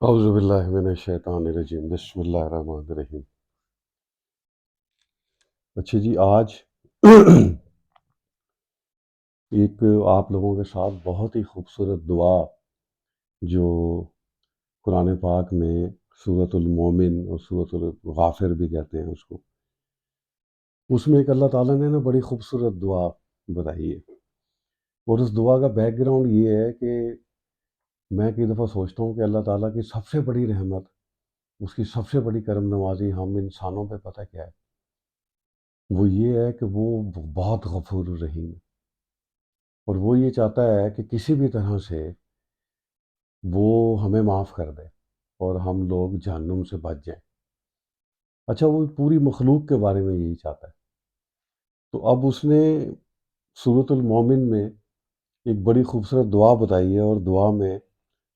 اعوذ باللہ من الشیطان الرجیم، بسم اللہ الرحمن الرحیم۔ اچھا جی، آج ایک آپ لوگوں کے ساتھ بہت ہی خوبصورت دعا جو قرآن پاک میں سورۃ المومن اور سورۃ الغافر بھی کہتے ہیں اس میں ایک اللہ تعالیٰ نے بڑی خوبصورت دعا بتائی ہے، اور اس دعا کا بیک گراؤنڈ یہ ہے کہ میں کئی دفعہ سوچتا ہوں کہ اللہ تعالیٰ کی سب سے بڑی رحمت، اس کی سب سے بڑی کرم نوازی ہم انسانوں پہ پتہ کیا ہے؟ وہ یہ ہے کہ وہ بہت غفور الرحیم ہے، اور وہ یہ چاہتا ہے کہ کسی بھی طرح سے وہ ہمیں معاف کر دے اور ہم لوگ جہنم سے بچ جائیں۔ اچھا، وہ پوری مخلوق کے بارے میں یہی چاہتا ہے۔ تو اب اس نے سورۃ المومن میں ایک بڑی خوبصورت دعا بتائی ہے، اور دعا میں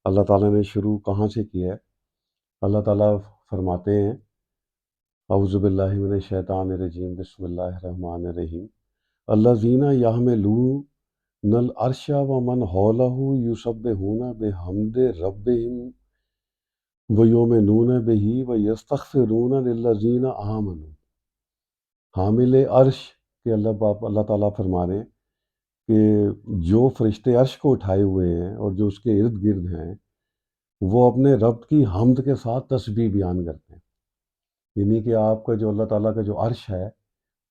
اللہ تعالیٰ نے شروع کہاں سے کیا ہے؟ اللہ تعالیٰ فرماتے ہیں اعوذ باللہ من الشیطان الرجیم، بسم اللہ الرحمن الرحیم۔ الذین یحملون العرش ومن حولہ یسبحون بحمد ربہم ویؤمنون بہ ویستغفرون للذین آمنوا۔ حامل عرش کے اللہ تعالیٰ فرما رہے ہیں کہ جو فرشتے عرش کو اٹھائے ہوئے ہیں اور جو اس کے ارد گرد ہیں، وہ اپنے رب کی حمد کے ساتھ تسبیح بیان کرتے ہیں۔ یعنی کہ آپ کا جو اللہ تعالیٰ کا جو عرش ہے،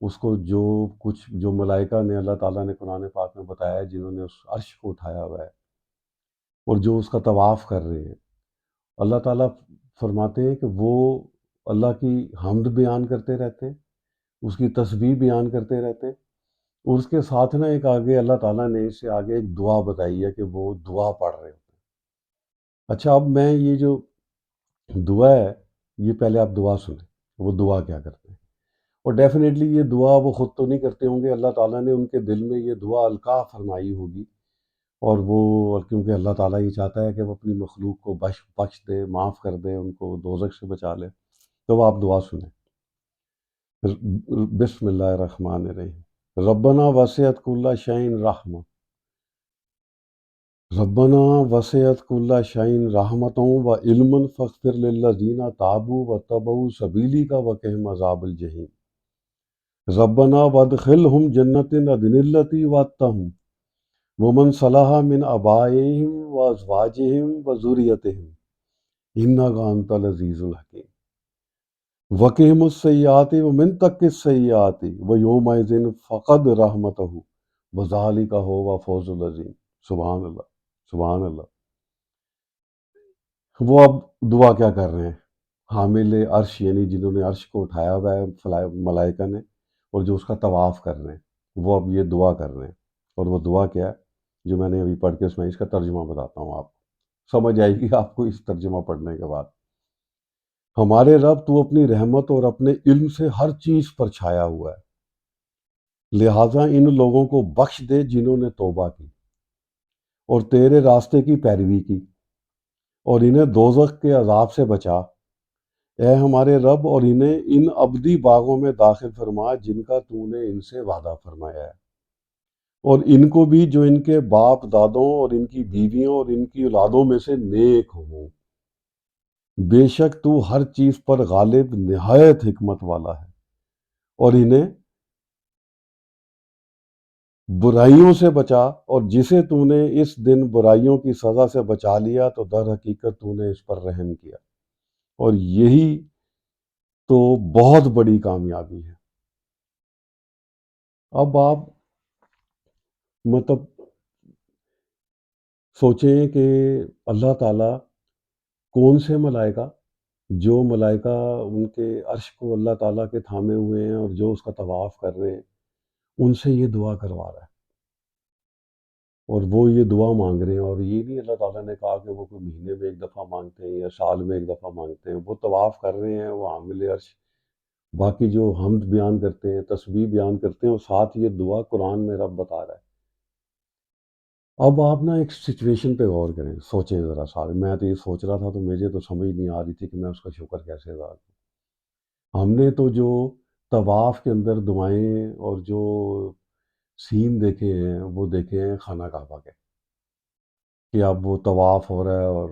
اس کو جو ملائکہ نے اللہ تعالیٰ نے قرآن پاک میں بتایا ہے، جنہوں نے اس عرش کو اٹھایا ہوا ہے اور جو اس کا طواف کر رہے ہیں، اللہ تعالیٰ فرماتے ہیں کہ وہ اللہ کی حمد بیان کرتے رہتے ہیں، اس کی تسبیح بیان کرتے رہتے ہیں، اور اس کے ساتھ ایک آگے اللہ تعالیٰ نے اس سے آگے ایک دعا بتائی ہے کہ وہ دعا پڑھ رہے ہوتے ہیں۔ اچھا، اب میں یہ جو دعا ہے، یہ پہلے آپ دعا سنیں، وہ دعا کیا کرتے ہیں۔ اور ڈیفینیٹلی یہ دعا وہ خود تو نہیں کرتے ہوں گے، اللہ تعالیٰ نے ان کے دل میں یہ دعا القاء فرمائی ہوگی، اور وہ کیونکہ اللہ تعالیٰ یہ چاہتا ہے کہ وہ اپنی مخلوق کو بخش دے، معاف کر دے، ان کو دوزخ سے بچا لے، تو آپ دعا سنیں۔ بسم اللہ الرحمن الرحیم۔ ربنا وسعت کل شیء رحمہ، ربنا وسعت کل شیء رحمۃ و علما فاغفر للذین تابوا واتبعوا سبیلک وقهم عذاب الجحیم۔ ربنا وادخلهم جنت عدن التي وعدتهم ومن صلح من آبائهم وازواجهم وذريتهم انك انت العزیز الحکیم۔ وقهم السیئات ومن تق السیئات ویومئذ فقد رحمتہ وذلک هو الفوز العظیم۔ سبحان اللہ، سبحان اللہ۔ وہ اب دعا کیا کر رہے ہیں؟ حامل عرش، یعنی جنہوں نے عرش کو اٹھایا ہوا ہے ملائکہ نے، اور جو اس کا طواف کر رہے ہیں، وہ اب یہ دعا کر رہے ہیں۔ اور وہ دعا کیا ہے جو میں نے ابھی پڑھ کے اس کا ترجمہ بتاتا ہوں، آپ سمجھ آئے گی آپ کو اس ترجمہ پڑھنے کے بعد۔ ہمارے رب، تو اپنی رحمت اور اپنے علم سے ہر چیز پر چھایا ہوا ہے، لہٰذا ان لوگوں کو بخش دے جنہوں نے توبہ کی اور تیرے راستے کی پیروی کی، اور انہیں دوزخ کے عذاب سے بچا، اے ہمارے رب، اور انہیں ان ابدی باغوں میں داخل فرما جن کا تو نے ان سے وعدہ فرمایا ہے، اور ان کو بھی جو ان کے باپ دادوں اور ان کی بیویوں اور ان کی اولادوں میں سے نیک ہوں۔ بے شک تو ہر چیز پر غالب، نہایت حکمت والا ہے، اور انہیں برائیوں سے بچا، اور جسے تو نے اس دن برائیوں کی سزا سے بچا لیا تو در حقیقت تو نے اس پر رحم کیا، اور یہی تو بہت بڑی کامیابی ہے۔ اب آپ مطلب سوچیں کہ اللہ تعالیٰ کون سے ملائکہ، جو ملائکہ ان کے عرش کو اللہ تعالیٰ کے تھامے ہوئے ہیں اور جو اس کا طواف کر رہے ہیں، ان سے یہ دعا کروا رہا ہے، اور وہ یہ دعا مانگ رہے ہیں۔ اور یہ نہیں اللہ تعالیٰ نے کہا کہ وہ کوئی مہینے میں ایک دفعہ مانگتے ہیں یا سال میں ایک دفعہ مانگتے ہیں، وہ طواف کر رہے ہیں، وہ حامل عرش باقی جو حمد بیان کرتے ہیں، تسبیح بیان کرتے ہیں، اور ساتھ یہ دعا قرآن میں رب بتا رہا ہے۔ اب آپ ایک سچویشن پہ غور کریں، سوچیں ذرا سارے۔ میں تو یہ سوچ رہا تھا تو مجھے تو سمجھ نہیں آ رہی تھی کہ میں اس کا شکر کیسے ادا کروں۔ ہم نے تو جو طواف کے اندر دعائیں اور جو سین دیکھے ہیں، وہ دیکھے ہیں خانہ کعبہ کے، کہ اب وہ طواف ہو رہا ہے اور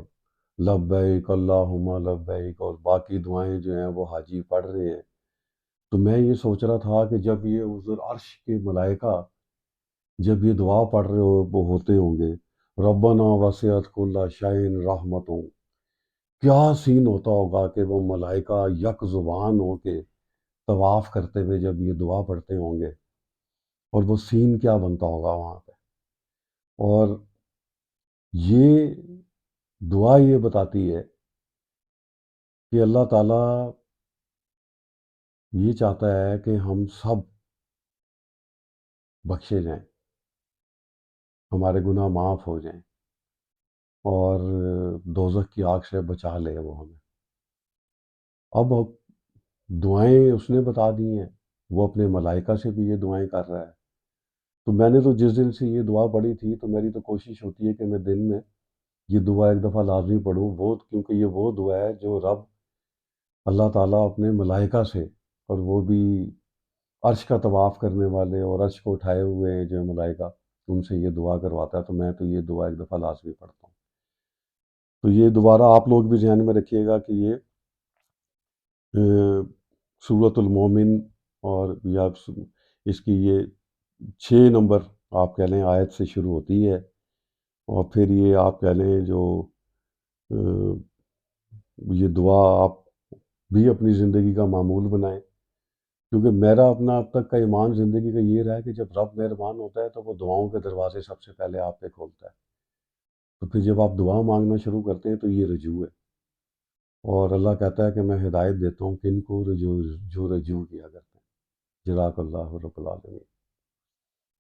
لبیک اللہم لبیک، اور باقی دعائیں جو ہیں وہ حاجی پڑھ رہے ہیں، تو میں یہ سوچ رہا تھا کہ جب یہ حضور عرش کے ملائکہ جب یہ دعا پڑھ رہے وہ ہوتے ہوں گے، ربنا وسعت کل شیء رحمتوں، کیا سین ہوتا ہوگا کہ وہ ملائکہ یک زبان ہو کے طواف کرتے ہوئے جب یہ دعا پڑھتے ہوں گے، اور وہ سین کیا بنتا ہوگا وہاں پہ۔ اور یہ دعا یہ بتاتی ہے کہ اللہ تعالیٰ یہ چاہتا ہے کہ ہم سب بخشے جائیں، ہمارے گناہ معاف ہو جائیں، اور دوزخ کی آگ سے بچا لے وہ ہمیں۔ اب دعائیں اس نے بتا دی ہیں، وہ اپنے ملائکہ سے بھی یہ دعائیں کر رہا ہے۔ تو میں نے تو جس دن سے یہ دعا پڑھی تھی، تو میری تو کوشش ہوتی ہے کہ میں دن میں یہ دعا ایک دفعہ لازمی پڑھوں، وہ کیونکہ یہ وہ دعا ہے جو رب اللہ تعالیٰ اپنے ملائکہ سے، اور وہ بھی عرش کا طواف کرنے والے اور عرش کو اٹھائے ہوئے ہیں جو ملائکہ، ان سے یہ دعا کرواتا ہے۔ تو میں تو یہ دعا ایک دفعہ لازمی پڑھتا ہوں۔ تو یہ دوبارہ آپ لوگ بھی ذہن میں رکھیے گا کہ یہ سورۃ المومن، اور یا اس کی یہ 6 نمبر آپ کہہ لیں آیت سے شروع ہوتی ہے، اور پھر یہ آپ کہہ لیں جو یہ دعا آپ بھی اپنی زندگی کا معمول بنائیں، کیونکہ میرا اپنا اب تک کا ایمان زندگی کا یہ رہا ہے کہ جب رب مہربان ہوتا ہے تو وہ دعاؤں کے دروازے سب سے پہلے آپ پہ کھولتا ہے، تو پھر جب آپ دعا مانگنا شروع کرتے ہیں تو یہ رجوع ہے، اور اللہ کہتا ہے کہ میں ہدایت دیتا ہوں کن کو جو رجوع کیا کرتے ہیں۔ جزاک اللہ رب العالمین۔